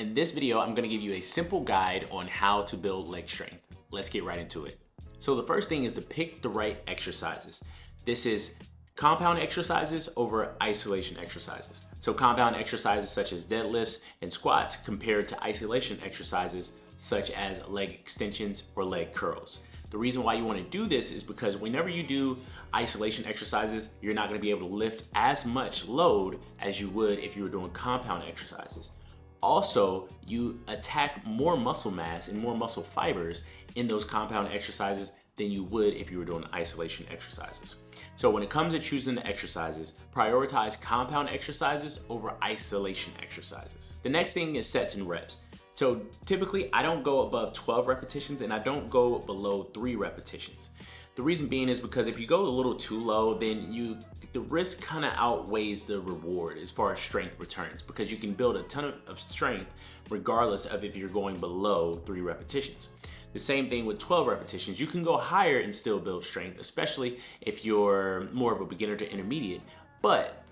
In this video, I'm gonna give you a simple guide on how to build leg strength. Let's get right into it. So the first thing is to pick the right exercises. This is compound exercises over isolation exercises. So compound exercises such as deadlifts and squats compared to isolation exercises such as leg extensions or leg curls. The reason why you want to do this is because whenever you do isolation exercises, you're not going to be able to lift as much load as you would if you were doing compound exercises. Also, you attack more muscle mass and more muscle fibers in those compound exercises than you would if you were doing isolation exercises. So when it comes to choosing the exercises, prioritize compound exercises over isolation exercises. The next thing is sets and reps. So typically I don't go above 12 repetitions and I don't go below 3 repetitions. The reason being is because if you go a little too low, then the risk kind of outweighs the reward as far as strength returns, because you can build a ton of strength regardless of if you're going below 3 repetitions. The same thing with 12 repetitions. You can go higher and still build strength, especially if you're more of a beginner to intermediate. But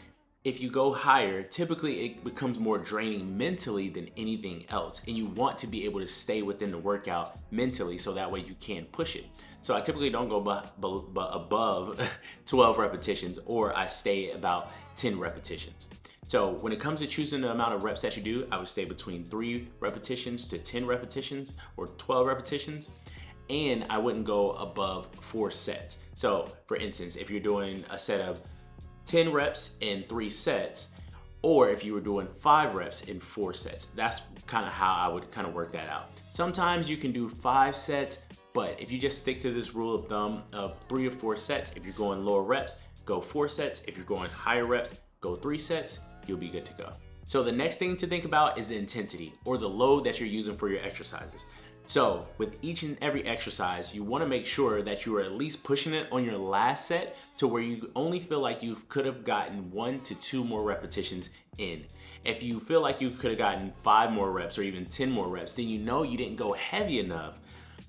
if you go higher, typically it becomes more draining mentally than anything else. And you want to be able to stay within the workout mentally so that way you can push it. So I typically don't go above 12 repetitions, or I stay about 10 repetitions. So when it comes to choosing the amount of reps that you do, I would stay between 3 repetitions to 10 repetitions or 12 repetitions. And I wouldn't go above 4 sets. So for instance, if you're doing a set of 10 reps in 3 sets, or if you were doing 5 reps in 4 sets, that's kind of how I would kind of work that out. Sometimes you can do 5 sets, but if you just stick to this rule of thumb of 3 or 4 sets, if you're going lower reps, go 4 sets. If you're going higher reps, go 3 sets, you'll be good to go. So the next thing to think about is the intensity or the load that you're using for your exercises. So with each and every exercise, you want to make sure that you are at least pushing it on your last set to where you only feel like you could have gotten 1 to 2 more repetitions in. If you feel like you could have gotten 5 more reps or even 10 more reps, then you know you didn't go heavy enough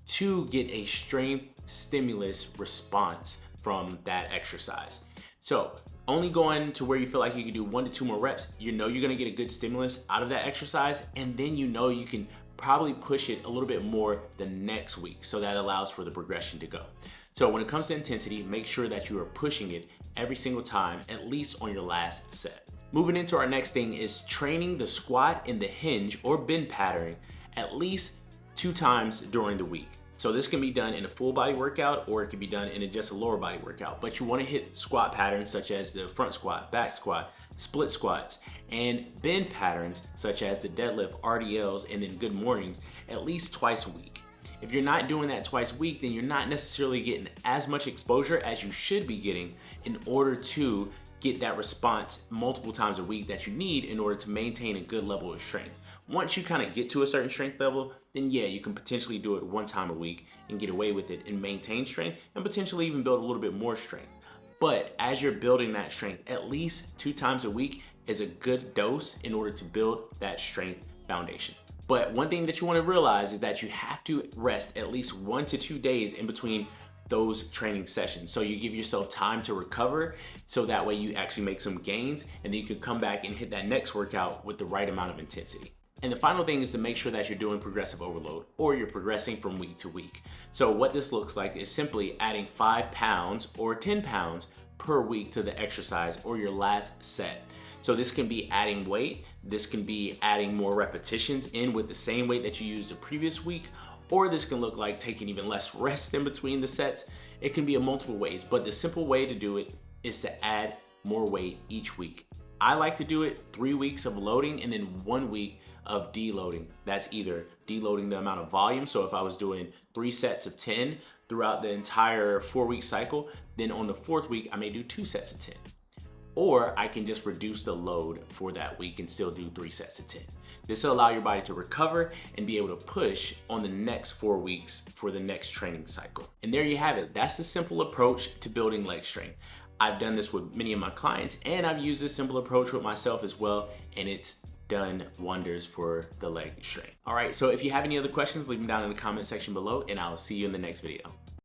to get a strength stimulus response from that exercise. So only going to where you feel like you can do 1 to 2 more reps, you know you're gonna get a good stimulus out of that exercise, and then you know you can probably push it a little bit more the next week, so that allows for the progression to go. So when it comes to intensity, make sure that you are pushing it every single time, at least on your last set. Moving into our next thing is training the squat and the hinge or bend pattern at least 2 times during the week. So this can be done in a full body workout, or it can be done in just a lower body workout. But you want to hit squat patterns such as the front squat, back squat, split squats, and bend patterns such as the deadlift, RDLs, and then good mornings at least twice a week. If you're not doing that twice a week, then you're not necessarily getting as much exposure as you should be getting in order to get that response multiple times a week that you need in order to maintain a good level of strength. Once you kind of get to a certain strength level, then yeah, you can potentially do it 1 time a week and get away with it and maintain strength and potentially even build a little bit more strength. But as you're building that strength, at least 2 times a week is a good dose in order to build that strength foundation. But one thing that you want to realize is that you have to rest at least 1 to 2 days in between those training sessions. So you give yourself time to recover, so that way you actually make some gains, and then you can come back and hit that next workout with the right amount of intensity. And the final thing is to make sure that you're doing progressive overload, or you're progressing from week to week. So what this looks like is simply adding 5 pounds or 10 pounds per week to the exercise or your last set. So this can be adding weight, this can be adding more repetitions in with the same weight that you used the previous week, or this can look like taking even less rest in between the sets. It can be in multiple ways, but the simple way to do it is to add more weight each week. I like to do it 3 weeks of loading and then 1 week of deloading. That's either deloading the amount of volume. So if I was doing 3 sets of 10 throughout the entire 4-week cycle, then on the 4th week, I may do 2 sets of 10. Or I can just reduce the load for that week and still do 3 sets of 10. This will allow your body to recover and be able to push on the next 4 weeks for the next training cycle. And there you have it. That's a simple approach to building leg strength. I've done this with many of my clients, and I've used this simple approach with myself as well, and it's done wonders for the leg strength. All right, so if you have any other questions, leave them down in the comment section below, and I'll see you in the next video.